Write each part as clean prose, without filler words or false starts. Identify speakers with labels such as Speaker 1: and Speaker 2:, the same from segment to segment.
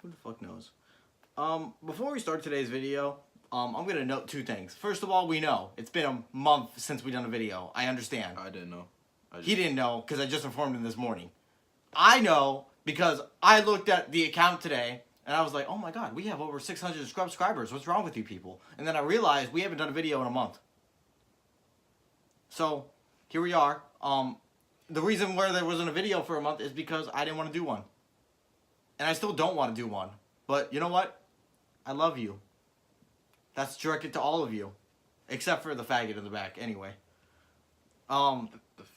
Speaker 1: Who the fuck knows? Before we start today's video, I'm going to note two things. First of all, we know. It's been a month since we done a video. I understand.
Speaker 2: I didn't know.
Speaker 1: He didn't know because I just informed him this morning. I know because I looked at the account today and I was like, oh my god, we have over 600 subscribers. What's wrong with you people? And then I realized we haven't done a video in a month. So, here we are. The reason where there wasn't a video for a month is because I didn't want to do one. And I still don't want to do one. But you know what? I love you. That's directed to all of you. Except for the faggot in the back, anyway.
Speaker 2: The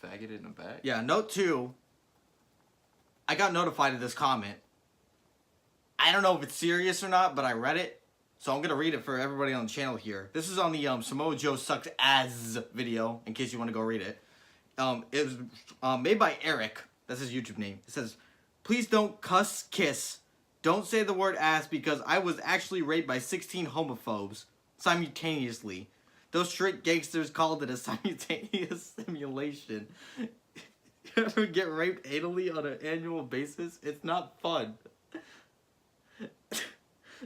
Speaker 2: faggot in the back?
Speaker 1: Yeah, note 2. I got notified of this comment. I don't know if it's serious or not, but I read it. So I'm going to read it for everybody on the channel here. This is on the Samoa Joe Sucks Ass video, in case you want to go read it. It was made by Eric. That's his YouTube name. It says, please don't cuss, kiss. Don't say the word ass because I was actually raped by 16 homophobes simultaneously. Those straight gangsters called it a simultaneous simulation. You ever get raped anally on an annual basis? It's not fun.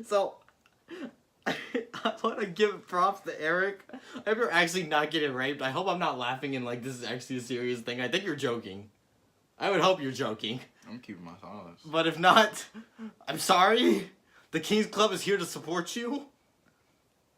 Speaker 1: So, I want to give props to Eric. I hope you're actually not getting raped. I hope I'm not laughing and like this is actually a serious thing. I think you're joking. I would hope you're joking.
Speaker 2: I'm keeping my silence.
Speaker 1: But if not, I'm sorry. The Kings Club is here to support you.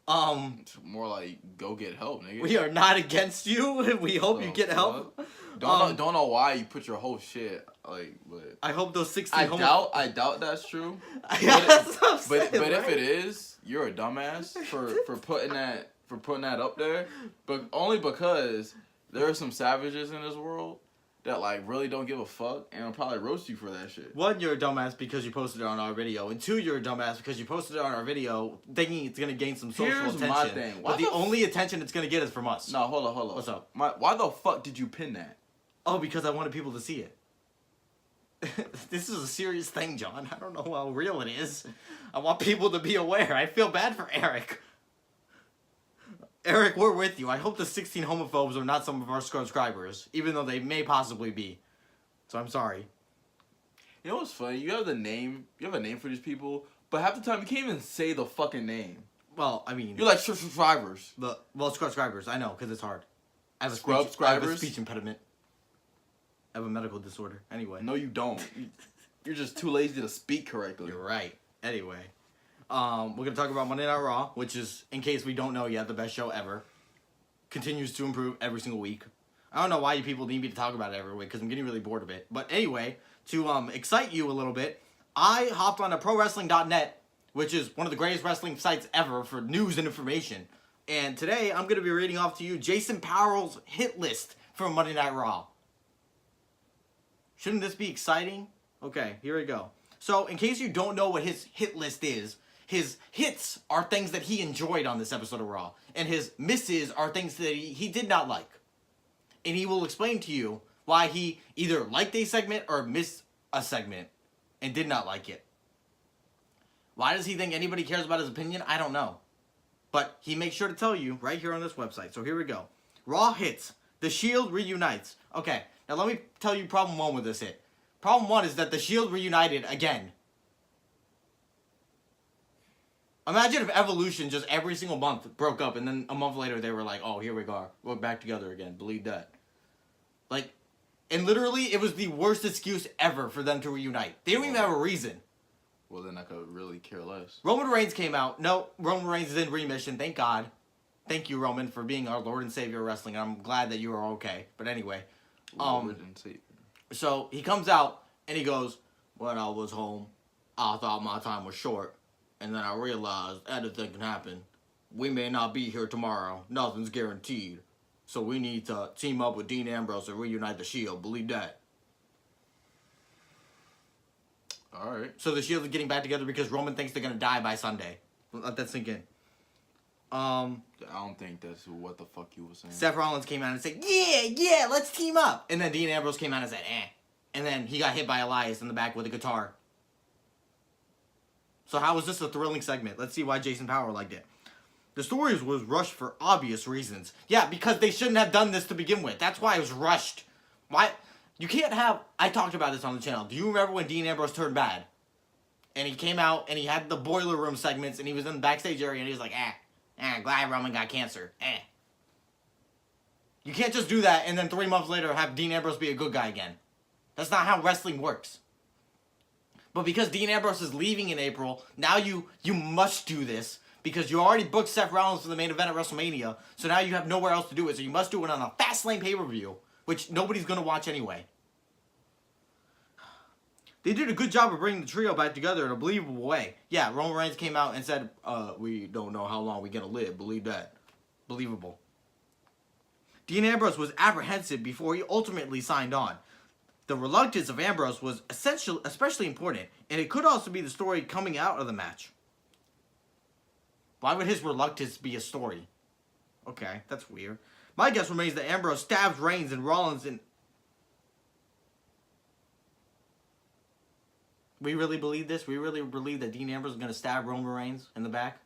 Speaker 2: It's more like go get help, nigga.
Speaker 1: We are not against you. We hope you get help.
Speaker 2: Don't know why you put your whole shit like. But
Speaker 1: I hope those 16.
Speaker 2: I doubt that's true.
Speaker 1: But
Speaker 2: if it is, you're a dumbass for putting that up there. But only because there are some savages in this world that like really don't give a fuck and will probably roast you for that shit.
Speaker 1: One, you're a dumbass because you posted it on our video, and two, you're a dumbass because you posted it on our video thinking it's gonna gain some social attention.
Speaker 2: Here's my thing.
Speaker 1: But the only attention it's gonna get is from us.
Speaker 2: No, hold on.
Speaker 1: What's up?
Speaker 2: Why the fuck did you pin that?
Speaker 1: Oh, because I wanted people to see it. This is a serious thing, John. I don't know how real it is. I want people to be aware. I feel bad for Eric. Eric, we're with you. I hope the 16 homophobes are not some of our subscribers, even though they may possibly be. So I'm sorry.
Speaker 2: You know what's funny? You have a name for these people, but half the time you can't even say the fucking name.
Speaker 1: Well, I mean,
Speaker 2: you're like subscribers.
Speaker 1: Subscribers. I know, because it's hard. I have a speech impediment. I have a medical disorder. Anyway.
Speaker 2: No, you don't. You're just too lazy to speak correctly.
Speaker 1: You're right. Anyway. We're going to talk about Monday Night Raw, which is, in case we don't know yet, the best show ever. Continues to improve every single week. I don't know why you people need me to talk about it every week, because I'm getting really bored of it. But anyway, to excite you a little bit, I hopped on to ProWrestling.net, which is one of the greatest wrestling sites ever for news and information. And today, I'm going to be reading off to you Jason Powell's hit list for Monday Night Raw. Shouldn't this be exciting? Okay, here we go. So, in case you don't know what his hit list is, his hits are things that he enjoyed on this episode of Raw. And his misses are things that he did not like. And he will explain to you why he either liked a segment or missed a segment and did not like it. Why does he think anybody cares about his opinion? I don't know. But he makes sure to tell you right here on this website. So here we go. Raw hits. The Shield reunites. Okay, now let me tell you problem 1 with this hit. Problem 1 is that the Shield reunited again. Imagine if Evolution just every single month broke up and then a month later they were like, oh, here we go. We're back together again. Believe that. Like, and literally it was the worst excuse ever for them to reunite. They don't even have a reason.
Speaker 2: Well, then I could really care less.
Speaker 1: Roman Reigns came out. No, Roman Reigns is in remission. Thank God. Thank you, Roman, for being our Lord and Savior of wrestling. I'm glad that you are okay. But anyway.
Speaker 2: Lord and Savior.
Speaker 1: So he comes out and he goes, when I was home, I thought my time was short. And then I realized anything can happen. We may not be here tomorrow. Nothing's guaranteed. So we need to team up with Dean Ambrose and reunite the Shield. Believe that.
Speaker 2: Alright.
Speaker 1: So the Shield is getting back together because Roman thinks they're going to die by Sunday. Let that sink in.
Speaker 2: I don't think that's what the fuck you were saying.
Speaker 1: Seth Rollins came out and said, yeah, let's team up. And then Dean Ambrose came out and said, eh. And then he got hit by Elias in the back with a guitar. So how was this a thrilling segment? Let's see why Jason Power liked it. The story was rushed for obvious reasons. Yeah, because they shouldn't have done this to begin with. That's why it was rushed. Why? You can't have... I talked about this on the channel. Do you remember when Dean Ambrose turned bad? and he came out and he had the boiler room segments and he was in the backstage area and he was like, glad Roman got cancer. You can't just do that and then 3 months later have Dean Ambrose be a good guy again. That's not how wrestling works. But because Dean Ambrose is leaving in April, now you must do this because you already booked Seth Rollins for the main event at WrestleMania, so now you have nowhere else to do it, so you must do it on a Fastlane pay-per-view, which nobody's going to watch anyway. They did a good job of bringing the trio back together in a believable way. Yeah, Roman Reigns came out and said, we don't know how long we're going to live. Believe that. Believable. Dean Ambrose was apprehensive before he ultimately signed on. The reluctance of Ambrose was especially important, and it could also be the story coming out of the match. Why would his reluctance be a story? Okay, that's weird. My guess remains that Ambrose stabs Reigns and Rollins in... We really believe this? We really believe that Dean Ambrose is going to stab Roman Reigns in the back?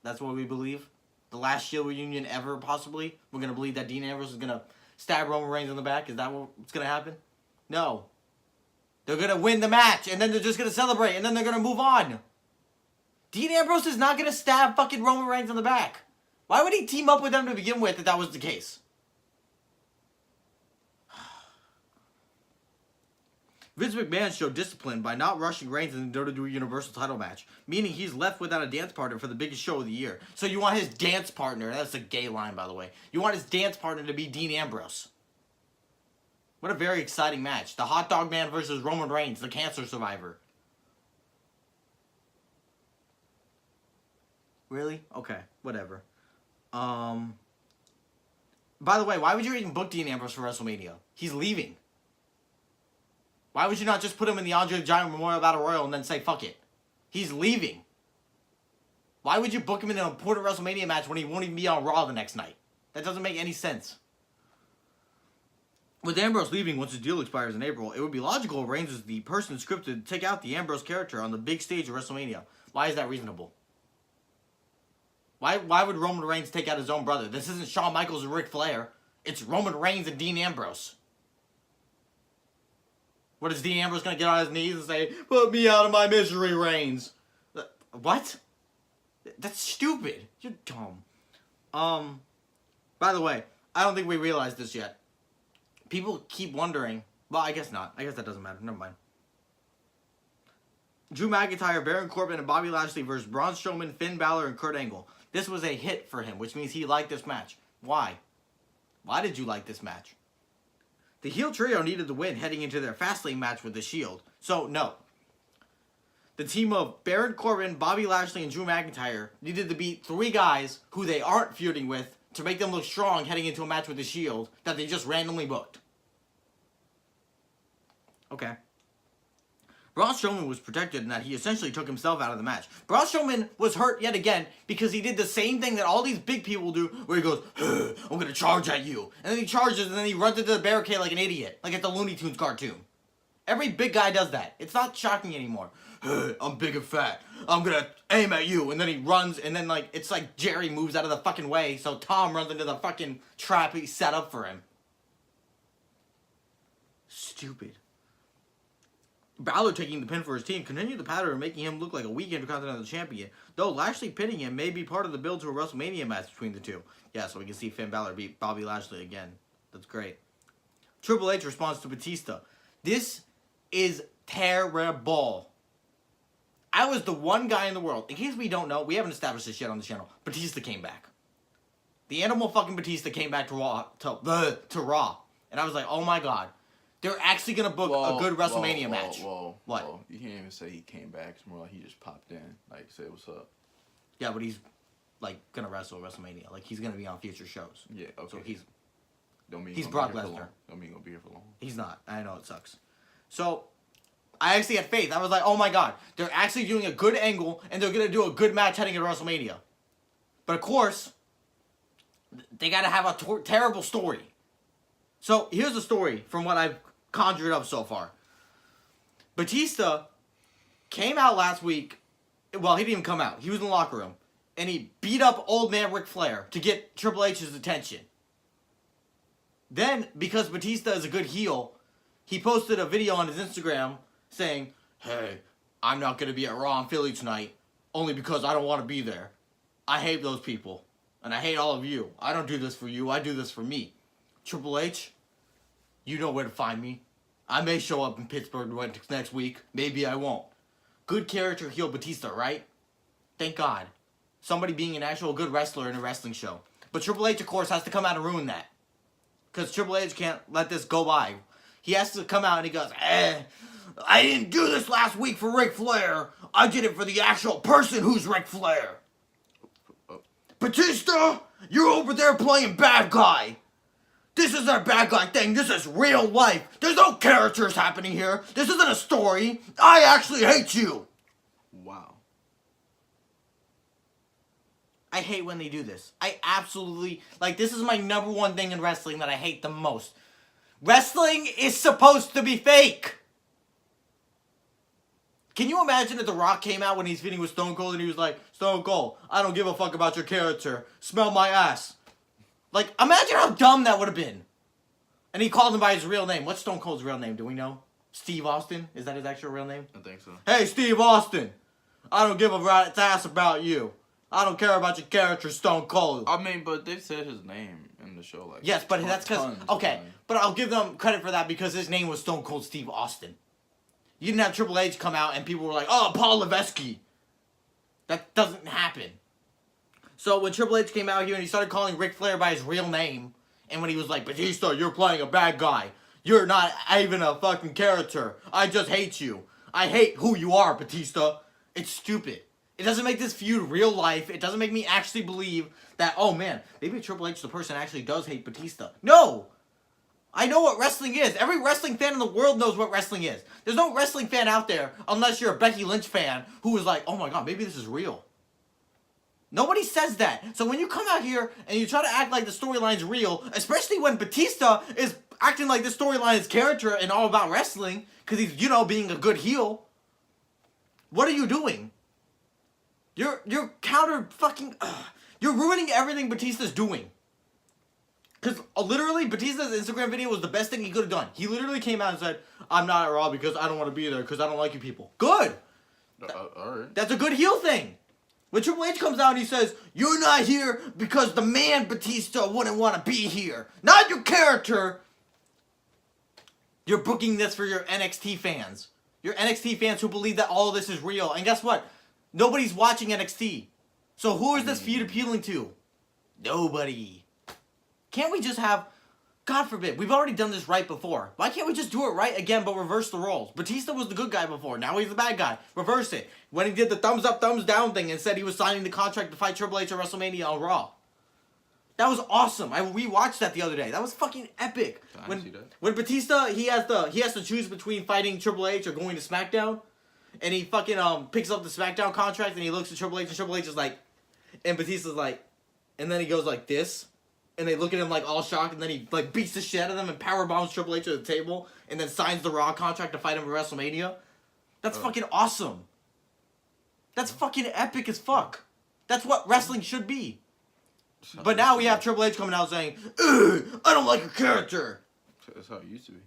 Speaker 1: That's what we believe? The last Shield reunion ever, possibly? We're going to believe that Dean Ambrose is going to stab Roman Reigns in the back? Is that what's going to happen? No. They're going to win the match, and then they're just going to celebrate, and then they're going to move on. Dean Ambrose is not going to stab fucking Roman Reigns in the back. Why would he team up with them to begin with if that was the case? Vince McMahon showed discipline by not rushing Reigns in the WWE Universal title match, meaning he's left without a dance partner for the biggest show of the year. So you want his dance partner, that's a gay line by the way, you want his dance partner to be Dean Ambrose. What a very exciting match. The Hot Dog Man versus Roman Reigns, the cancer survivor. Really? Okay, whatever. By the way, why would you even book Dean Ambrose for WrestleMania? He's leaving. Why would you not just put him in the Andre the Giant Memorial Battle Royal and then say, fuck it? He's leaving. Why would you book him in an important WrestleMania match when he won't even be on Raw the next night? That doesn't make any sense. With Ambrose leaving once his deal expires in April, it would be logical if Reigns is the person scripted to take out the Ambrose character on the big stage of WrestleMania. Why is that reasonable? Why would Roman Reigns take out his own brother? This isn't Shawn Michaels and Ric Flair. It's Roman Reigns and Dean Ambrose. What is Dean Ambrose going to get on his knees and say, put me out of my misery, Reigns? What? That's stupid. You're dumb. By the way, I don't think we realized this yet. People keep wondering. Well, I guess not. I guess that doesn't matter. Never mind. Drew McIntyre, Baron Corbin, and Bobby Lashley versus Braun Strowman, Finn Balor, and Kurt Angle. This was a hit for him, which means he liked this match. Why? Why did you like this match? The heel trio needed the win heading into their Fastlane match with the Shield. So, no. The team of Baron Corbin, Bobby Lashley, and Drew McIntyre needed to beat 3 guys who they aren't feuding with to make them look strong heading into a match with the Shield that they just randomly booked. Okay. Braun Strowman was protected in that he essentially took himself out of the match. Braun Strowman was hurt yet again because he did the same thing that all these big people do where he goes, I'm going to charge at you. And then he charges and then he runs into the barricade like an idiot. Like at the Looney Tunes cartoon. Every big guy does that. It's not shocking anymore. I'm big and fat. I'm going to aim at you. And then he runs and then like it's like Jerry moves out of the fucking way so Tom runs into the fucking trap he set up for him. Stupid. Balor taking the pin for his team continued the pattern of making him look like a weak Intercontinental Champion, though Lashley pinning him may be part of the build to a WrestleMania match between the two. Yeah, so we can see Finn Balor beat Bobby Lashley again. That's great. Triple H responds to Batista. This is terrible. I was the one guy in the world, in case we don't know, we haven't established this yet on the channel, Batista came back. The animal fucking Batista came back to Raw. And I was like, oh my god. They're actually going to book a good WrestleMania match. What?
Speaker 2: You can't even say he came back. It's more like he just popped in. Like, say what's up.
Speaker 1: Yeah, but he's, like, going to wrestle at WrestleMania. Like, he's going to be on future shows.
Speaker 2: Yeah, okay.
Speaker 1: So
Speaker 2: he's
Speaker 1: Brock Lesnar.
Speaker 2: Don't mean he's going to be here for long.
Speaker 1: He's not. I know it sucks. So, I actually had faith. I was like, oh my god. They're actually doing a good angle, and they're going to do a good match heading into WrestleMania. But, of course, they got to have a terrible story. So, here's the story from what I've conjured up so far. Batista came out last week. Well, he didn't even come out. He was in the locker room. And he beat up old man Ric Flair to get Triple H's attention. Then, because Batista is a good heel, he posted a video on his Instagram saying, hey, I'm not going to be at Raw in Philly tonight only because I don't want to be there. I hate those people. And I hate all of you. I don't do this for you. I do this for me. Triple H, you know where to find me. I may show up in Pittsburgh next week. Maybe I won't. Good character heel Batista, right? Thank God. Somebody being an actual good wrestler in a wrestling show. But Triple H, of course, has to come out and ruin that. Because Triple H can't let this go by. He has to come out and he goes, I didn't do this last week for Ric Flair. I did it for the actual person who's Ric Flair. Batista, you're over there playing bad guy. This is a bad guy thing. This is real life. There's no characters happening here. This isn't a story. I actually hate you.
Speaker 2: Wow.
Speaker 1: I hate when they do this. I absolutely, this is my number one thing in wrestling that I hate the most. Wrestling is supposed to be fake. Can you imagine if The Rock came out when he's feuding with Stone Cold and he was like, Stone Cold, I don't give a fuck about your character. Smell my ass. Imagine how dumb that would have been. And he called him by his real name. What's Stone Cold's real name? Do we know? Steve Austin? Is that his actual real name?
Speaker 2: I think so.
Speaker 1: Hey, Steve Austin. I don't give a rat's ass about you. I don't care about your character, Stone Cold.
Speaker 2: I mean, but they said his name in the show.
Speaker 1: Yes, but that's because... Okay, but I'll give them credit for that because his name was Stone Cold Steve Austin. You didn't have Triple H come out and people were like, oh, Paul Levesque. That doesn't happen. So when Triple H came out here and he started calling Ric Flair by his real name, and when he was like, Batista, you're playing a bad guy. You're not even a fucking character. I just hate you. I hate who you are, Batista. It's stupid. It doesn't make this feud real life. It doesn't make me actually believe that, oh man, maybe Triple H, the person, actually does hate Batista. No! I know what wrestling is. Every wrestling fan in the world knows what wrestling is. There's no wrestling fan out there, unless you're a Becky Lynch fan, who is like, oh my god, maybe this is real. Nobody says that. So when you come out here and you try to act like the storyline's real, especially when Batista is acting like this storyline is character and all about wrestling, because he's, being a good heel, what are you doing? You're counter fucking... you're ruining everything Batista's doing. Because literally, Batista's Instagram video was the best thing he could have done. He literally came out and said, I'm not at Raw because I don't want to be there because I don't like you people. Good.
Speaker 2: Alright.
Speaker 1: That's a good heel thing. When Triple H comes out and he says, you're not here because the man Batista wouldn't want to be here. Not your character. You're booking this for your NXT fans. Your NXT fans who believe that all of this is real. And guess what? Nobody's watching NXT. So who is this feud appealing to? Nobody. Can't we just have... God forbid, we've already done this right before. Why can't we just do it right again but reverse the roles? Batista was the good guy before. Now he's the bad guy. Reverse it. When he did the thumbs up, thumbs down thing and said he was signing the contract to fight Triple H at WrestleMania on Raw. That was awesome. We watched that the other day. That was fucking epic. When Batista, he has to choose between fighting Triple H or going to SmackDown. And he fucking picks up the SmackDown contract and he looks at Triple H and Triple H is like... And Batista's like... And then he goes like this. And they look at him like all shocked, and then he like beats the shit out of them and powerbombs Triple H to the table, and then signs the Raw contract to fight him at WrestleMania. That's fucking awesome. That's fucking epic as fuck. That's what wrestling should be. But now we have Triple H coming out saying, I don't like your character.
Speaker 2: That's how it used to be.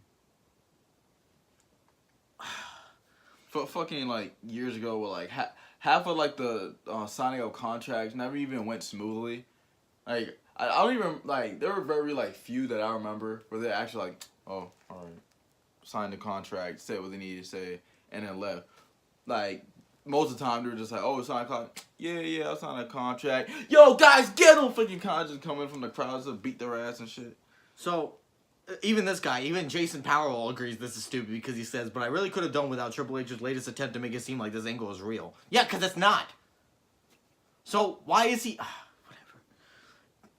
Speaker 2: Fucking like years ago, where like half of like the signing of contracts never even went smoothly. Like. I don't even, like, there were very, like, few that I remember where they actually, like, oh, all right, signed the contract, said what they needed to say, and then left. Like, most of the time, they were just like, oh, signed a contract. Yeah, I signed a contract. Yo, guys, get them! Fucking just coming from the crowds to beat their ass and shit.
Speaker 1: So, even this guy, even Jason Powell agrees this is stupid because he says, but I really could have done without Triple H's latest attempt to make it seem like this angle is real. Yeah, because it's not. So, why is he...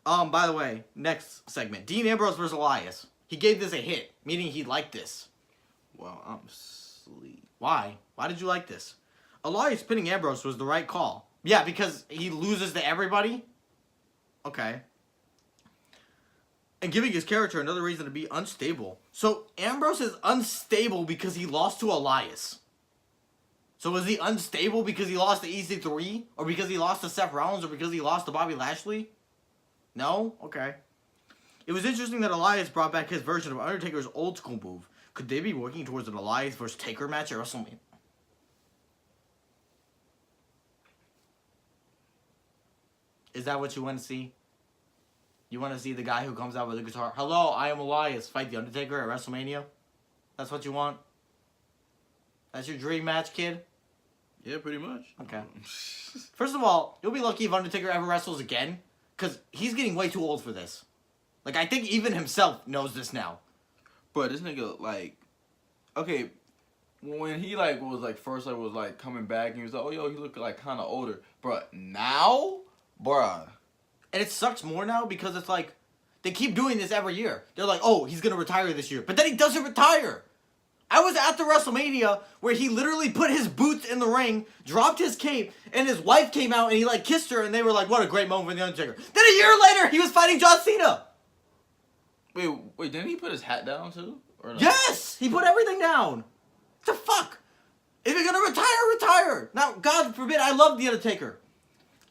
Speaker 1: by the way, next segment. Dean Ambrose versus Elias. He gave this a hit, meaning he liked this.
Speaker 2: Well, I'm asleep.
Speaker 1: Why? Why did you like this? Elias pinning Ambrose was the right call. Yeah, because he loses to everybody? Okay. And giving his character another reason to be unstable. So, Ambrose is unstable because he lost to Elias. So, is he unstable because he lost to EC3? Or because he lost to Seth Rollins? Or because he lost to Bobby Lashley? No? Okay. It was interesting that Elias brought back his version of Undertaker's old school move. Could they be working towards an Elias versus Taker match at WrestleMania? Is that what you want to see? You want to see the guy who comes out with a guitar? Hello, I am Elias. Fight the Undertaker at WrestleMania? That's what you want? That's your dream match, kid?
Speaker 2: Yeah, pretty much.
Speaker 1: Okay. First of all, you'll be lucky if Undertaker ever wrestles again, because he's getting way too old for this. Like, I think even himself knows this now.
Speaker 2: But this nigga, like, okay, when he, like, was, like, first, like, was, like, coming back, and he was like, oh, yo, he look, like, kind of older. But now? Bruh.
Speaker 1: And it sucks more now because it's like, they keep doing this every year. They're like, oh, he's going to retire this year. But then he doesn't retire. I was at the WrestleMania where he literally put his boots in the ring, dropped his cape, and his wife came out and he, like, kissed her, and they were like, what a great moment for The Undertaker. Then a year later, he was fighting John Cena.
Speaker 2: Wait, didn't he put his hat down, too? Or no?
Speaker 1: Yes! He put everything down. What the fuck? If you're gonna retire, retire. Now, God forbid, I love The Undertaker.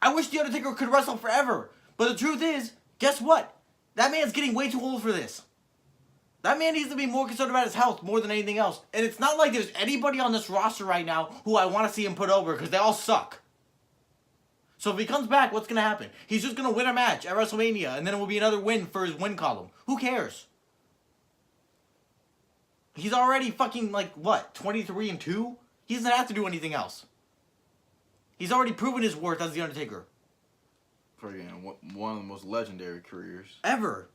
Speaker 1: I wish The Undertaker could wrestle forever. But the truth is, guess what? That man's getting way too old for this. That man needs to be more concerned about his health more than anything else. And it's not like there's anybody on this roster right now who I want to see him put over because they all suck. So if he comes back, what's going to happen? He's just going to win a match at WrestleMania and then it will be another win for his win column. Who cares? He's already fucking, like, what, 23-2? He doesn't have to do anything else. He's already proven his worth as The Undertaker.
Speaker 2: Friggin' one of the most legendary careers.
Speaker 1: Ever.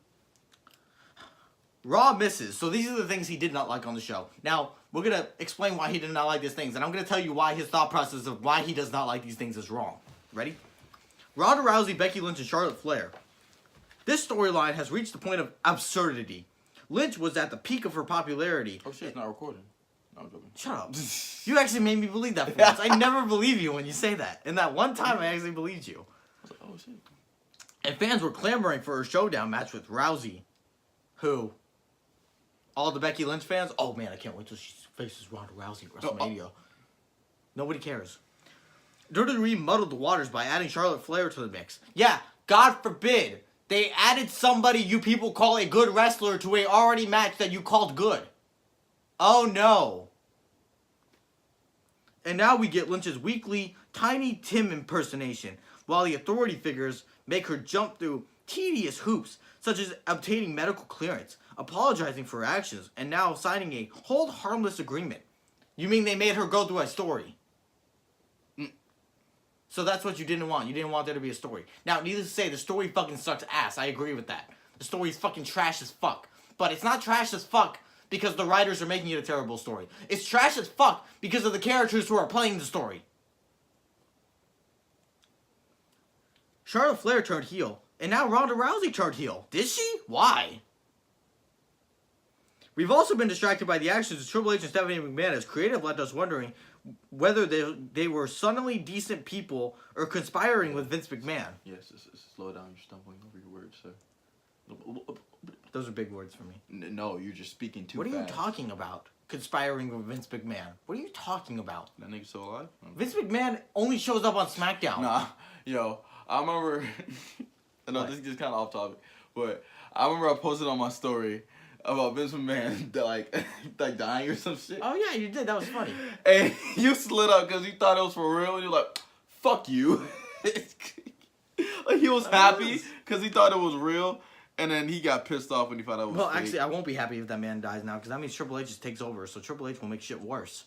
Speaker 1: Raw misses. So these are the things he did not like on the show. Now, we're going to explain why he did not like these things. And I'm going to tell you why his thought process of why he does not like these things is wrong. Ready? Ronda Rousey, Becky Lynch, and Charlotte Flair. This storyline has reached the point of absurdity. Lynch was at the peak of her popularity.
Speaker 2: Oh shit, it's not recording. No, I'm joking.
Speaker 1: Shut up. You actually made me believe that for once. I never believe you when you say that. And that one time I actually believed you.
Speaker 2: I was like, oh shit.
Speaker 1: And fans were clamoring for a showdown match with Rousey. Who? All the Becky Lynch fans? Oh man, I can't wait till she faces Ronda Rousey at WrestleMania. Nobody cares. WWE muddled the waters by adding Charlotte Flair to the mix. Yeah, God forbid they added somebody you people call a good wrestler to a already match that you called good. Oh no. And now we get Lynch's weekly Tiny Tim impersonation, while the authority figures make her jump through tedious hoops, such as obtaining medical clearance, apologizing for her actions, and now signing a hold harmless agreement. You mean they made her go through a story? So that's what you didn't want. You didn't want there to be a story. Now, needless to say, the story fucking sucks ass. I agree with that. The story's fucking trash as fuck. But it's not trash as fuck because the writers are making it a terrible story. It's trash as fuck because of the characters who are playing the story. Charlotte Flair turned heel, and now Ronda Rousey turned heel. Did she? Why? We've also been distracted by the actions of Triple H and Stephanie McMahon as creative left us wondering whether they were suddenly decent people or conspiring with Vince McMahon.
Speaker 2: Yes, slow down. You're stumbling over your words, sir.
Speaker 1: Those are big words for me.
Speaker 2: No, you're just speaking too
Speaker 1: fast. What are you
Speaker 2: fast.
Speaker 1: talking about? Conspiring with Vince McMahon. What are you talking about?
Speaker 2: That nigga still alive?
Speaker 1: Vince McMahon only shows up on SmackDown.
Speaker 2: Nah, yo, I remember. No, this is just kind of off topic, but I remember I posted on my story about Vince McMahon like dying or some shit.
Speaker 1: Oh yeah, you did. That was funny.
Speaker 2: And you slid up because you thought it was for real, and you're like, "Fuck you." Like he was happy because he thought it was real, and then he got pissed off when he found out it was fake.
Speaker 1: Actually, I won't be happy if that man dies now because that means Triple H just takes over, so Triple H will make shit worse.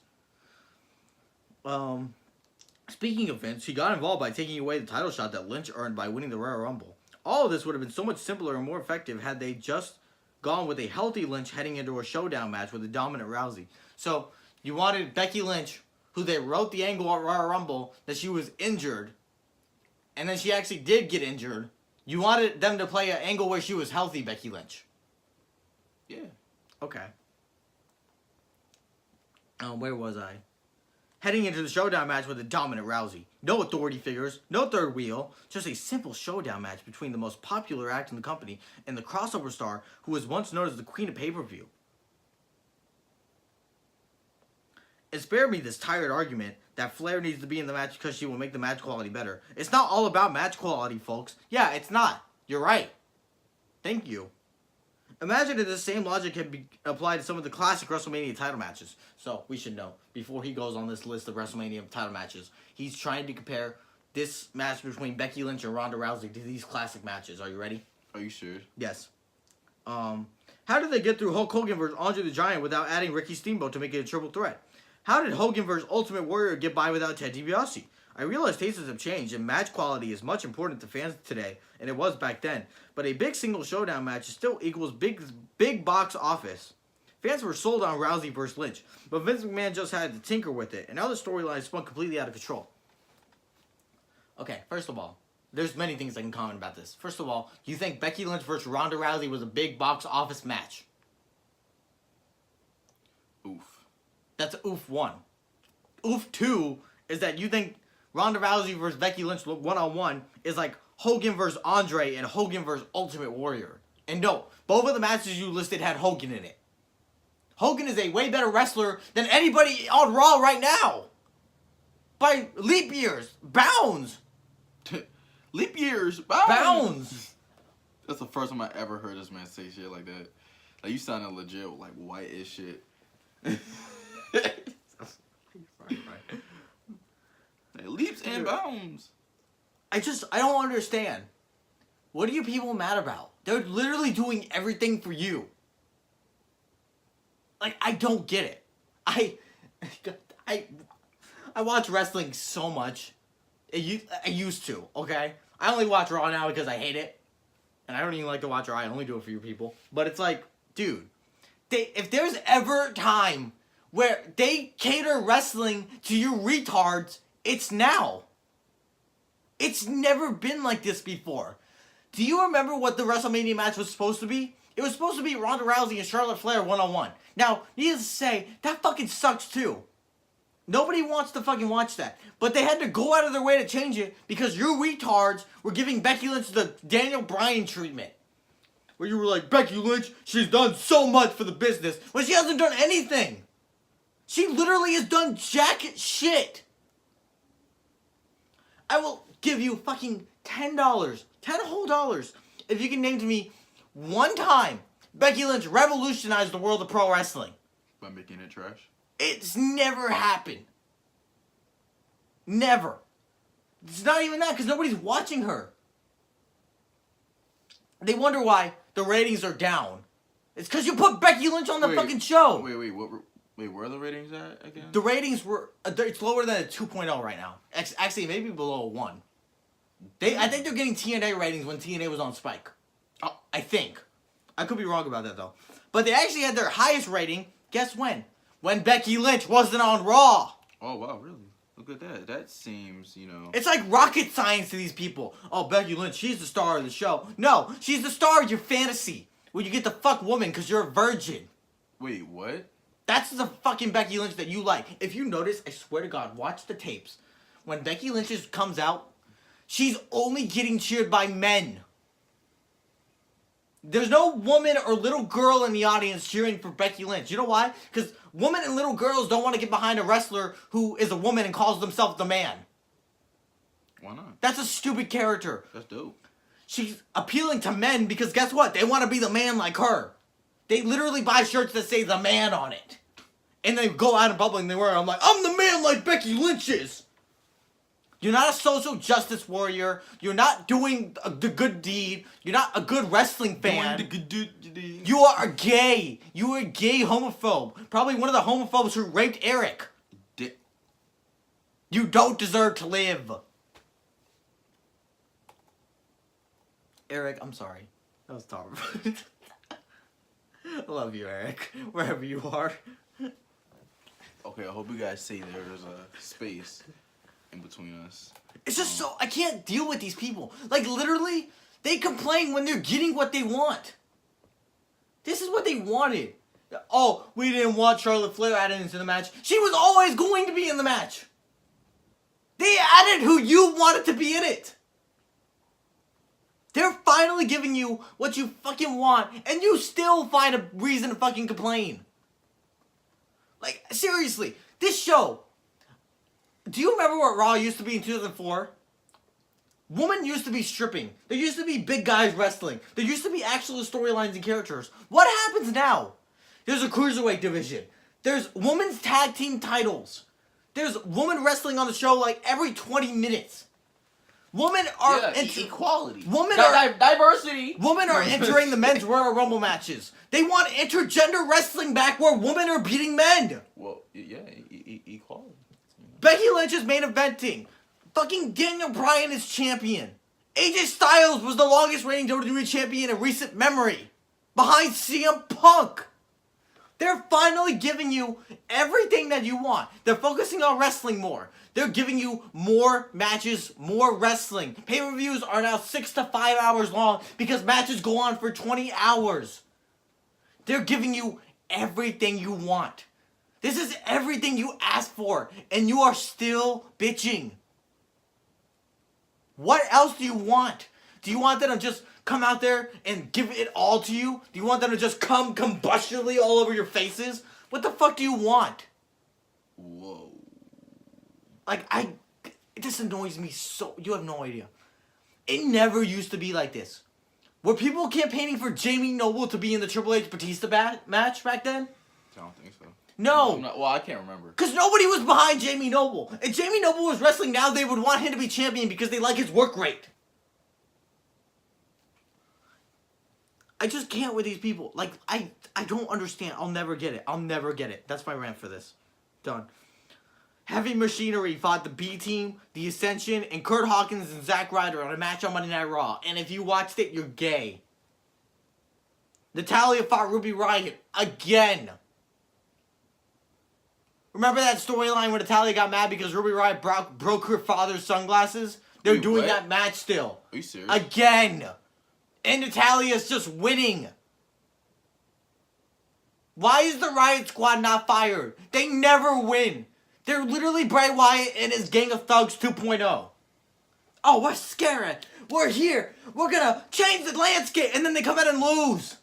Speaker 1: Speaking of Vince, he got involved by taking away the title shot that Lynch earned by winning the Royal Rumble. All of this would have been so much simpler and more effective had they just gone with a healthy Lynch heading into a showdown match with a dominant Rousey. So, you wanted Becky Lynch, who they wrote the angle at Royal Rumble that she was injured, and then she actually did get injured. You wanted them to play an angle where she was healthy, Becky Lynch.
Speaker 2: Yeah.
Speaker 1: Okay. Where was I? Heading into the showdown match with a dominant Rousey. No authority figures, no third wheel, just a simple showdown match between the most popular act in the company and the crossover star who was once known as the Queen of Pay-Per-View. And spare me this tired argument that Flair needs to be in the match because she will make the match quality better. It's not all about match quality, folks. Yeah, it's not. You're right. Thank you. Imagine if the same logic had been applied to some of the classic WrestleMania title matches. So, we should know, before he goes on this list of WrestleMania title matches, he's trying to compare this match between Becky Lynch and Ronda Rousey to these classic matches. Are you ready?
Speaker 2: Are you sure?
Speaker 1: Yes. How did they get through Hulk Hogan versus Andre the Giant without adding Ricky Steamboat to make it a triple threat? How did Hogan versus Ultimate Warrior get by without Ted DiBiase? I realize tastes have changed and match quality is much important to fans today, and it was back then. But a big single showdown match still equals big box office. Fans were sold on Rousey versus Lynch, but Vince McMahon just had to tinker with it, and now the storyline spun completely out of control. Okay, first of all, there's many things I can comment about this. First of all, you think Becky Lynch versus Ronda Rousey was a big box office match?
Speaker 2: Oof.
Speaker 1: That's oof 1. Oof 2 is that you think Ronda Rousey versus Becky Lynch one-on-one is like Hogan versus Andre and Hogan versus Ultimate Warrior. And no, both of the matches you listed had Hogan in it. Hogan is a way better wrestler than anybody on Raw right now. By leap years. Bounds.
Speaker 2: Leap years.
Speaker 1: Bounds.
Speaker 2: That's the first time I ever heard this man say shit like that. Like, you sounded legit, like, white as shit. Like, leaps and bounds.
Speaker 1: I don't understand. What are you people mad about? They're literally doing everything for you. Like, I don't get it. I watch wrestling so much. I used to, okay? I only watch Raw now because I hate it. And I don't even like to watch Raw. I only do it for you people. But it's like, dude, if there's ever a time where they cater wrestling to you retards, it's now. It's never been like this before. Do you remember what the WrestleMania match was supposed to be? It was supposed to be Ronda Rousey and Charlotte Flair one-on-one. Now, needless to say, that fucking sucks too. Nobody wants to fucking watch that. But they had to go out of their way to change it because you retards were giving Becky Lynch the Daniel Bryan treatment. Where you were like, Becky Lynch, she's done so much for the business. When she hasn't done anything. She literally has done jack shit. I will give you fucking $10. 10 whole dollars. If you can name to me one time Becky Lynch revolutionized the world of pro wrestling.
Speaker 2: By making it trash?
Speaker 1: It's never happened. Never. It's not even that because nobody's watching her. They wonder why the ratings are down. It's because you put Becky Lynch on the fucking show.
Speaker 2: Wait, where are the ratings at again?
Speaker 1: The ratings were, it's lower than a 2.0 right now. Actually, maybe below a 1. I think they're getting TNA ratings when TNA was on Spike. I think. I could be wrong about that though. But they actually had their highest rating, guess when? When Becky Lynch wasn't on Raw.
Speaker 2: Oh, wow, really? Look at that. That seems, you know...
Speaker 1: It's like rocket science to these people. Oh, Becky Lynch, she's the star of the show. No, she's the star of your fantasy. Where you get the fuck woman because you're a virgin.
Speaker 2: Wait, what?
Speaker 1: That's the fucking Becky Lynch that you like. If you notice, I swear to God, watch the tapes. When Becky Lynch comes out, she's only getting cheered by men. There's no woman or little girl in the audience cheering for Becky Lynch. You know why? Because women and little girls don't want to get behind a wrestler who is a woman and calls themselves the man.
Speaker 2: Why not?
Speaker 1: That's a stupid character.
Speaker 2: That's dope.
Speaker 1: She's appealing to men because guess what? They want to be the man like her. They literally buy shirts that say the man on it. And they go out in public and they wear it. I'm like, I'm the man like Becky Lynch is. You're not a social justice warrior. You're not doing the good deed. You're not a good wrestling fan. You are a gay. You are a gay homophobe. Probably one of the homophobes who raped Eric. You don't deserve to live. Eric, I'm sorry. That was terrible. I love you, Eric. Wherever you are.
Speaker 2: Okay, I hope you guys see there's a space in between us.
Speaker 1: It's just so... I can't deal with these people. Like, literally, they complain when they're getting what they want. This is what they wanted. Oh, we didn't want Charlotte Flair added into the match. She was always going to be in the match. They added who you wanted to be in it. They're finally giving you what you fucking want, and you still find a reason to fucking complain. Like, seriously, this show... Do you remember what Raw used to be in 2004? Women used to be stripping. There used to be big guys wrestling. There used to be actual storylines and characters. What happens now? There's a cruiserweight division. There's women's tag team titles. There's women wrestling on the show like every 20 minutes. Women are
Speaker 2: equality.
Speaker 1: Women are
Speaker 2: diversity.
Speaker 1: Women are entering the men's Royal Rumble matches. They want intergender wrestling back where women are beating men.
Speaker 2: Well, yeah, equality.
Speaker 1: Becky Lynch is main eventing. Fucking Daniel Bryan is champion. AJ Styles was the longest reigning WWE champion in recent memory. Behind CM Punk. They're finally giving you everything that you want. They're focusing on wrestling more. They're giving you more matches, more wrestling. Pay-per-views are now 6 to 5 hours long because matches go on for 20 hours. They're giving you everything you want. This is everything you asked for, and you are still bitching. What else do you want? Do you want them to just come out there and give it all to you? Do you want them to just come combustionally all over your faces? What the fuck do you want?
Speaker 2: Whoa.
Speaker 1: This annoys me so, you have no idea. It never used to be like this. Were people campaigning for Jamie Noble to be in the Triple H Batista match back then?
Speaker 2: I don't think so.
Speaker 1: No.
Speaker 2: Well, I can't remember.
Speaker 1: Because nobody was behind Jamie Noble. If Jamie Noble was wrestling now, they would want him to be champion because they like his work rate. I just can't with these people. I don't understand. I'll never get it. I'll never get it. That's my rant for this. Done. Heavy Machinery fought the B-Team, the Ascension, and Kurt Hawkins and Zack Ryder on a match on Monday Night Raw. And if you watched it, you're gay. Natalya fought Ruby Riott again. Remember that storyline where Natalya got mad because Ruby Riott broke her father's sunglasses? They're doing that match still.
Speaker 2: Are you serious?
Speaker 1: Again. And Natalya's just winning. Why is the Riot Squad not fired? They never win. They're literally Bray Wyatt and his Gang of Thugs 2.0. Oh, we're scared. We're here. We're gonna change the landscape. And then they come out and lose.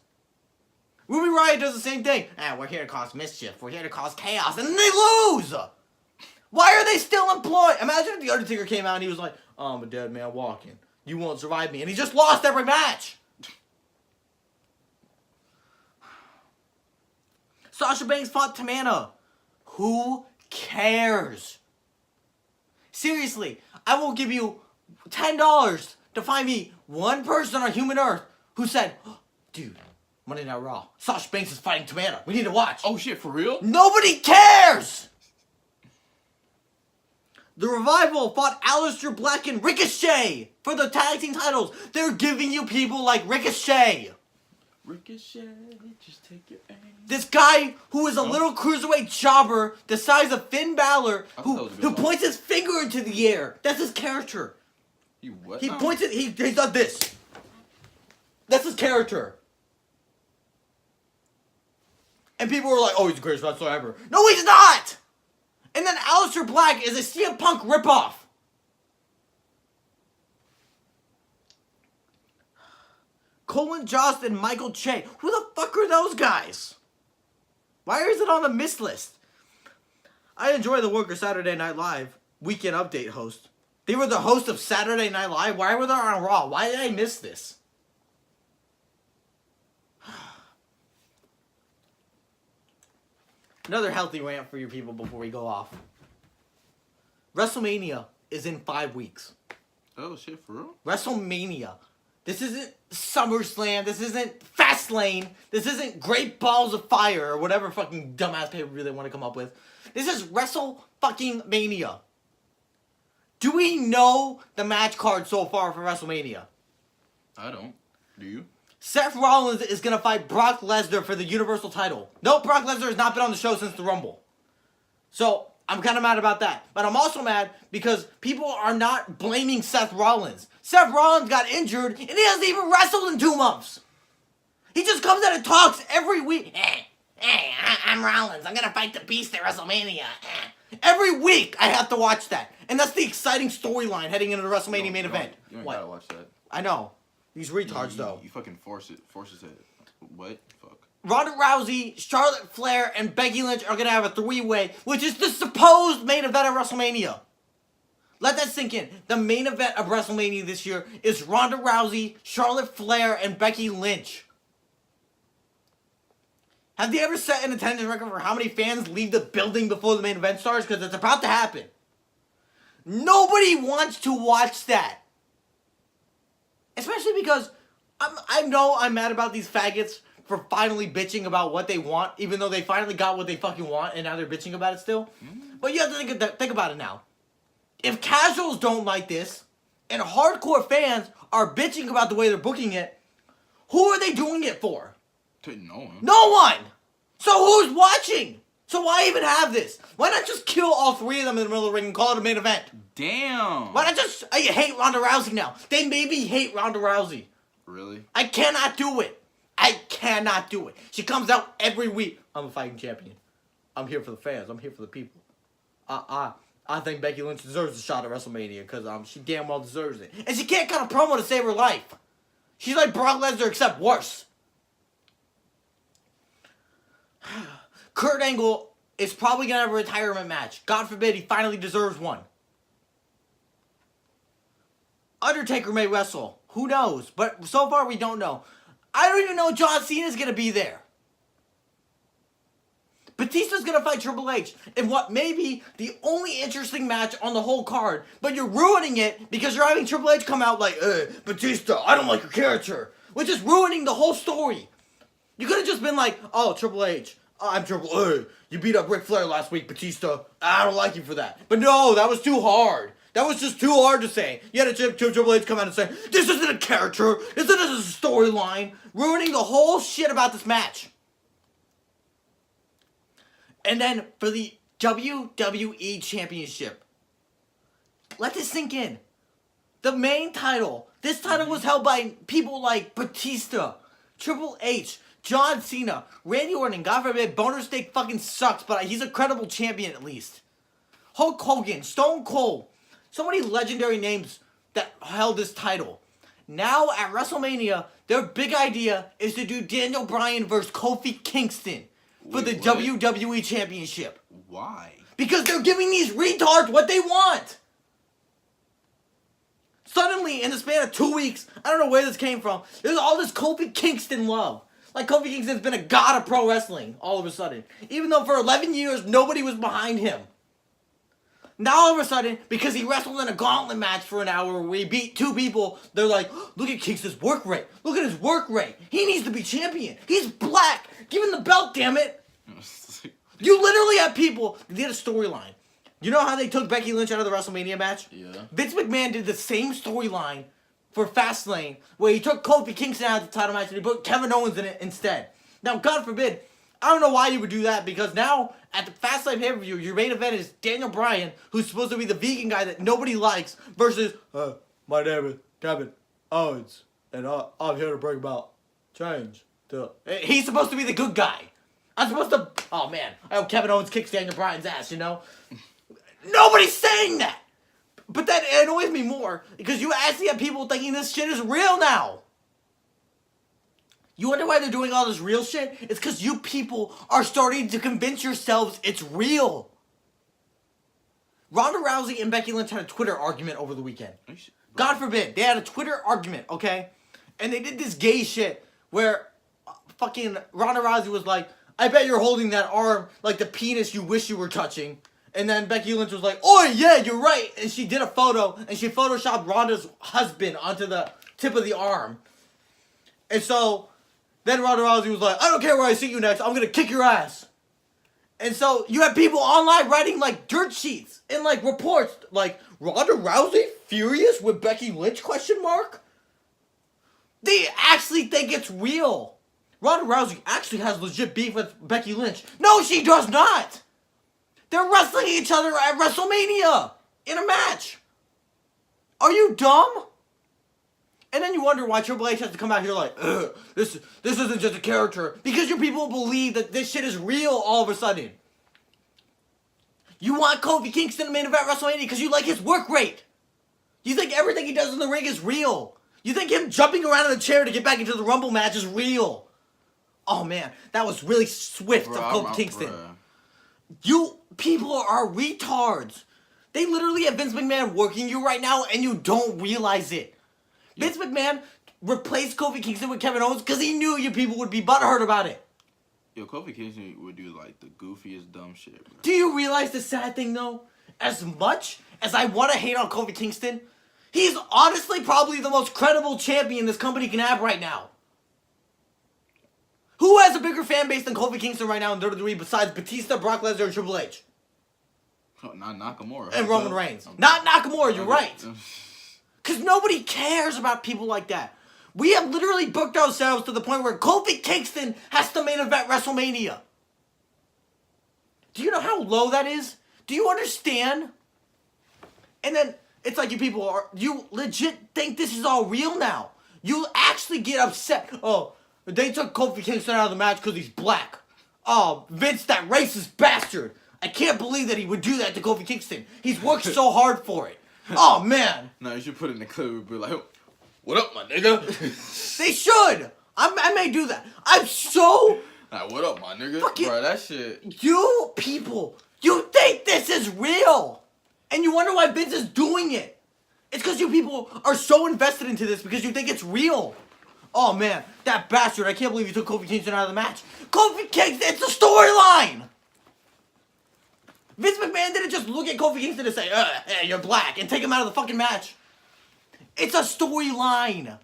Speaker 1: Ruby Riott does the same thing. We're here to cause mischief. We're here to cause chaos. And then they lose. Why are they still employed? Imagine if The Undertaker came out and he was like, I'm a dead man walking. You won't survive me. And he just lost every match. Sasha Banks fought Tamina. Who cares? Seriously, I will give you $10 to find me one person on human earth who said, dude, Monday Night Raw, Sasha Banks is fighting Tamina. We need to watch.
Speaker 2: Oh shit, for real?
Speaker 1: Nobody cares! The Revival fought Aleister Black and Ricochet for the tag team titles. They're giving you people like Ricochet.
Speaker 2: Ricochet, just take your aim.
Speaker 1: This guy who is a little cruiserweight jobber the size of Finn Balor who points his finger into the air. That's his character.
Speaker 2: He what?
Speaker 1: He points it, he does this. That's his character. And people were like, oh, he's the greatest wrestler ever. No, he's not! And then Aleister Black is a CM Punk ripoff. Colin Jost and Michael Che. Who the fuck are those guys? Why is it on the miss list? I enjoy the work of Saturday Night Live weekend update host. They were the host of Saturday Night Live. Why were they on Raw? Why did I miss this? Another healthy rant for you people before we go off. WrestleMania is in 5 weeks.
Speaker 2: Oh shit, for real?
Speaker 1: WrestleMania. This isn't SummerSlam. This isn't Fastlane. This isn't Great Balls of Fire or whatever fucking dumbass pay-per-view they want to come up with. This is WrestleMania. Do we know the match card so far for WrestleMania?
Speaker 2: I don't. Do you?
Speaker 1: Seth Rollins is going to fight Brock Lesnar for the Universal title. No, Brock Lesnar has not been on the show since the Rumble. So, I'm kind of mad about that. But I'm also mad because people are not blaming Seth Rollins. Seth Rollins got injured and he hasn't even wrestled in 2 months. He just comes out and talks every week. I'm Rollins. I'm going to fight the Beast at WrestleMania. Every week I have to watch that. And that's the exciting storyline heading into the WrestleMania main event.
Speaker 2: You ain't gotta watch that.
Speaker 1: I know. These retards, though.
Speaker 2: You fucking forces it. What? Fuck.
Speaker 1: Ronda Rousey, Charlotte Flair, and Becky Lynch are going to have a 3-way, which is the supposed main event of WrestleMania. Let that sink in. The main event of WrestleMania this year is Ronda Rousey, Charlotte Flair, and Becky Lynch. Have they ever set an attendance record for how many fans leave the building before the main event starts? Because it's about to happen. Nobody wants to watch that. Especially because I know I'm mad about these faggots for finally bitching about what they want, even though they finally got what they fucking want, and now they're bitching about it still. But you have to think about it now. If casuals don't like this, and hardcore fans are bitching about the way they're booking it, who are they doing it for?
Speaker 2: To no one.
Speaker 1: No one! So who's watching? So why even have this? Why not just kill all three of them in the middle of the ring and call it a main event?
Speaker 2: Damn.
Speaker 1: Why not just... I hate Ronda Rousey now. They made me hate Ronda Rousey.
Speaker 2: Really?
Speaker 1: I cannot do it. I cannot do it. She comes out every week. I'm a fighting champion. I'm here for the fans. I'm here for the people. I think Becky Lynch deserves a shot at WrestleMania because she damn well deserves it. And she can't cut a promo to save her life. She's like Brock Lesnar except worse. Kurt Angle is probably going to have a retirement match. God forbid he finally deserves one. Undertaker may wrestle. Who knows? But so far we don't know. I don't even know John Cena's going to be there. Batista's going to fight Triple H in what may be the only interesting match on the whole card. But you're ruining it because you're having Triple H come out like, Batista, I don't like your character. Which is ruining the whole story. You could have just been like, oh, Triple H, I'm Triple H. You beat up Ric Flair last week, Batista. I don't like you for that. But no, that was too hard. That was just too hard to say. You had to Triple H come out and say, this isn't a character. This isn't a storyline. Ruining the whole shit about this match. And then for the WWE Championship, let this sink in. The main title. This title was held by people like Batista, Triple H, John Cena, Randy Orton. God forbid, Boner Steak fucking sucks, but he's a credible champion at least. Hulk Hogan, Stone Cold. So many legendary names that held this title. Now at WrestleMania, their big idea is to do Daniel Bryan versus Kofi Kingston for the WWE Championship.
Speaker 2: Why?
Speaker 1: Because they're giving these retards what they want. Suddenly, in the span of 2 weeks, I don't know where this came from, there's all this Kofi Kingston love. Like Kofi Kingston's been a god of pro wrestling all of a sudden. Even though for 11 years, nobody was behind him. Now all of a sudden, because he wrestled in a gauntlet match for an hour where he beat two people, they're like, look at Kingston's work rate. Look at his work rate. He needs to be champion. He's black. Give him the belt, damn it. You literally have people that did a storyline. You know how they took Becky Lynch out of the WrestleMania match?
Speaker 2: Yeah.
Speaker 1: Vince McMahon did the same storyline for Fastlane, where he took Kofi Kingston out of the title match and he put Kevin Owens in it instead. Now, God forbid, I don't know why you would do that, because now, at the Fastlane pay-per-view, your main event is Daniel Bryan, who's supposed to be the vegan guy that nobody likes, versus, my name is Kevin Owens, and I'm here to bring about change. He's supposed to be the good guy. I'm supposed to, oh man, I hope Kevin Owens kicks Daniel Bryan's ass, you know? Nobody's saying that! But that annoys me more, because you actually have people thinking this shit is real now. You wonder why they're doing all this real shit? It's because you people are starting to convince yourselves it's real. Ronda Rousey and Becky Lynch had a Twitter argument over the weekend. God forbid. They had a Twitter argument, okay? And they did this gay shit where fucking Ronda Rousey was like, I bet you're holding that arm like the penis you wish you were touching. And then Becky Lynch was like, oh yeah, you're right. And she did a photo and she photoshopped Ronda's husband onto the tip of the arm. And so then Ronda Rousey was like, I don't care where I see you next. I'm going to kick your ass. And so you have people online writing like dirt sheets and like reports like Ronda Rousey furious with Becky Lynch ? They actually think it's real. Ronda Rousey actually has legit beef with Becky Lynch. No, she does not. They're wrestling each other at WrestleMania in a match. Are you dumb? And then you wonder why Triple H has to come out here like, this isn't just a character. Because your people believe that this shit is real all of a sudden. You want Kofi Kingston to main event WrestleMania because you like his work rate. You think everything he does in the ring is real. You think him jumping around in a chair to get back into the Rumble match is real. Oh man, that was really swift of Kofi Kingston. You people are retards. They literally have Vince McMahon working you right now and you don't realize it. Yeah. Vince McMahon replaced Kofi Kingston with Kevin Owens because he knew you people would be butthurt about it.
Speaker 2: Yo, Kofi Kingston would do like the goofiest dumb shit, bro.
Speaker 1: Do you realize the sad thing though? As much as I want to hate on Kofi Kingston, He's honestly probably the most credible champion this company can have right now. Who has a bigger fan base than Kofi Kingston right now in WWE besides Batista, Brock Lesnar, and Triple H?
Speaker 2: Oh, not Nakamura.
Speaker 1: And Roman Reigns. Not Nakamura, you're right. Because nobody cares about people like that. We have literally booked ourselves to the point where Kofi Kingston has to main event WrestleMania. Do you know how low that is? Do you understand? And then it's like you legit think this is all real now. You actually get upset. Oh, they took Kofi Kingston out of the match because he's black. Oh, Vince, that racist bastard. I can't believe that he would do that to Kofi Kingston. He's worked so hard for it. Oh, man.
Speaker 2: No, you should put it in the clip and be like, what up, my nigga?
Speaker 1: They should. I may do that. I'm so...
Speaker 2: Like, what up, my nigga?
Speaker 1: Fucking,
Speaker 2: bro, that shit...
Speaker 1: You people, you think this is real. And you wonder why Vince is doing it. It's because you people are so invested into this because you think it's real. Oh, man. That bastard. I can't believe he took Kofi Kingston out of the match. Kofi Kingston, it's a storyline. Vince McMahon didn't just look at Kofi Kingston and say, hey, you're black, and take him out of the fucking match. It's a storyline.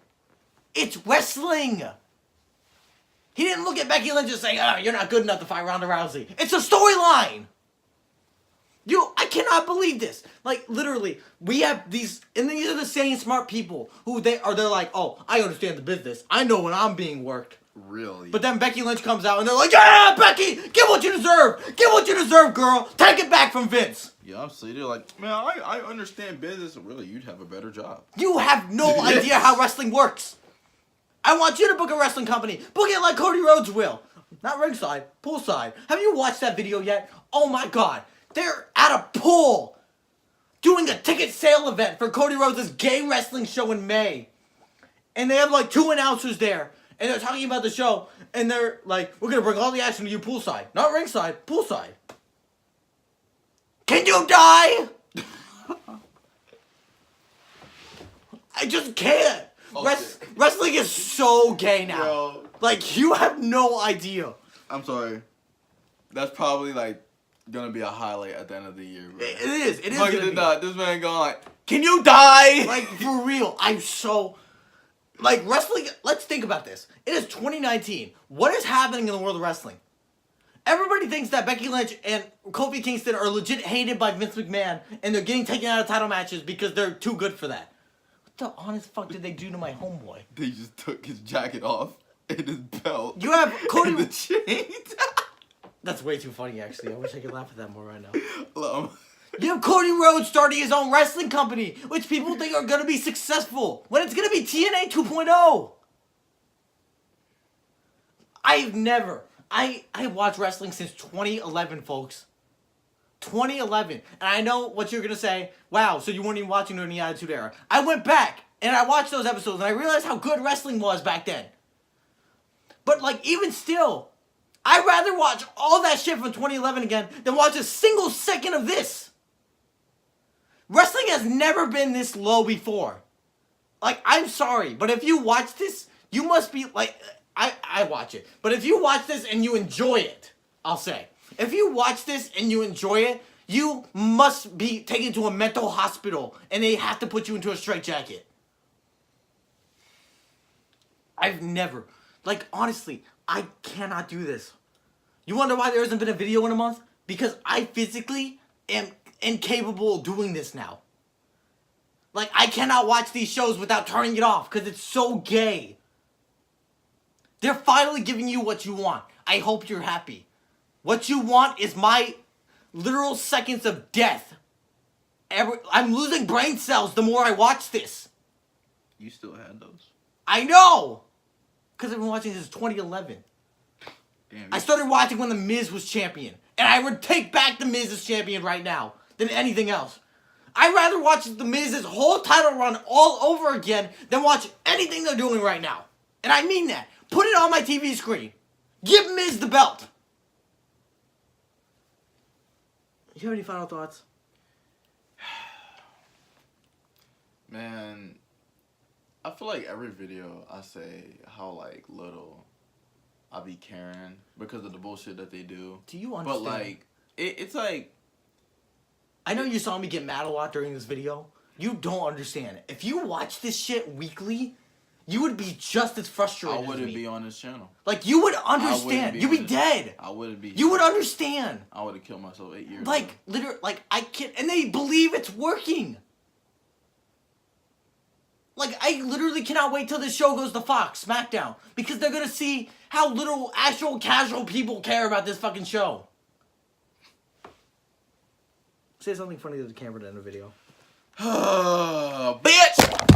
Speaker 1: It's wrestling. He didn't look at Becky Lynch and say, you're not good enough to fight Ronda Rousey. It's a storyline. I cannot believe this. Like, literally, we have these, and these are the same smart people who they're like, oh, I understand the business. I know when I'm being worked.
Speaker 2: Really?
Speaker 1: But then Becky Lynch comes out and they're like, yeah, Becky, get what you deserve. Get what you deserve, girl. Take it back from Vince.
Speaker 2: Yeah, obviously, they're like, man, I understand business. Really, you'd have a better job.
Speaker 1: You have no idea how wrestling works. I want you to book a wrestling company. Book it like Cody Rhodes will. Not ringside, poolside. Have you watched that video yet? Oh my God. They're at a pool doing a ticket sale event for Cody Rhodes' gay wrestling show in May. And they have like 2 announcers there. And they're talking about the show. And they're like, we're going to bring all the action to you poolside. Not ringside, poolside. Can you die? I just can't. Wrestling is so gay now.
Speaker 2: Yo.
Speaker 1: Like, you have no idea.
Speaker 2: I'm sorry. That's probably like gonna be a highlight at the end of the year, bro.
Speaker 1: It is. It is.
Speaker 2: This man going like, can you die?
Speaker 1: Like, for real. I'm so... Like, wrestling... Let's think about this. It is 2019. What is happening in the world of wrestling? Everybody thinks that Becky Lynch and Kofi Kingston are legit hated by Vince McMahon, and they're getting taken out of title matches because they're too good for that. What the honest fuck did they do to my homeboy?
Speaker 2: They just took his jacket off and his belt.
Speaker 1: You have Cody...
Speaker 2: And the chains.
Speaker 1: That's way too funny, actually. I wish I could laugh at that more right now. You have Cody Rhodes starting his own wrestling company, which people think are going to be successful, when it's going to be TNA 2.0. I've watched wrestling since 2011, folks. 2011. And I know what you're going to say. Wow, so you weren't even watching during the Attitude Era. I went back, and I watched those episodes, and I realized how good wrestling was back then. But, like, even still, I'd rather watch all that shit from 2011 again than watch a single second of this. Wrestling has never been this low before. Like, I'm sorry, but if you watch this, you must be, like, I watch it. But if you watch this and you enjoy it, I'll say. If you watch this and you enjoy it, you must be taken to a mental hospital and they have to put you into a straitjacket. I've never, like, honestly, I cannot do this. You wonder why there hasn't been a video in a month? Because I physically am incapable of doing this now. Like, I cannot watch these shows without turning it off because it's so gay. They're finally giving you what you want. I hope you're happy. What you want is my literal seconds of death. I'm losing brain cells the more I watch this.
Speaker 2: You still had those?
Speaker 1: I know! Because I've been watching since 2011.
Speaker 2: Damn,
Speaker 1: I started watching when The Miz was champion. And I would take back The Miz as champion right now than anything else. I'd rather watch The Miz's whole title run all over again than watch anything they're doing right now. And I mean that. Put it on my TV screen. Give Miz the belt. You have any final thoughts?
Speaker 2: Man, I feel like every video I say how, like, little I be caring because of the bullshit that they do.
Speaker 1: Do you understand?
Speaker 2: But, like, it's like...
Speaker 1: I know you saw me get mad a lot during this video. You don't understand. If you watch this shit weekly, you would be just as frustrated
Speaker 2: I
Speaker 1: as
Speaker 2: wouldn't
Speaker 1: me.
Speaker 2: be on this channel.
Speaker 1: Like, you would understand. You'd be dead.
Speaker 2: I wouldn't be.
Speaker 1: You would understand.
Speaker 2: I would have killed myself 8 years
Speaker 1: Like,
Speaker 2: ago.
Speaker 1: literally, like, I can't, and they believe it's working. Like, I literally cannot wait till this show goes to Fox, SmackDown, because they're gonna see how little actual casual people care about this fucking show. Say something funny to the camera to end the video.
Speaker 2: Bitch!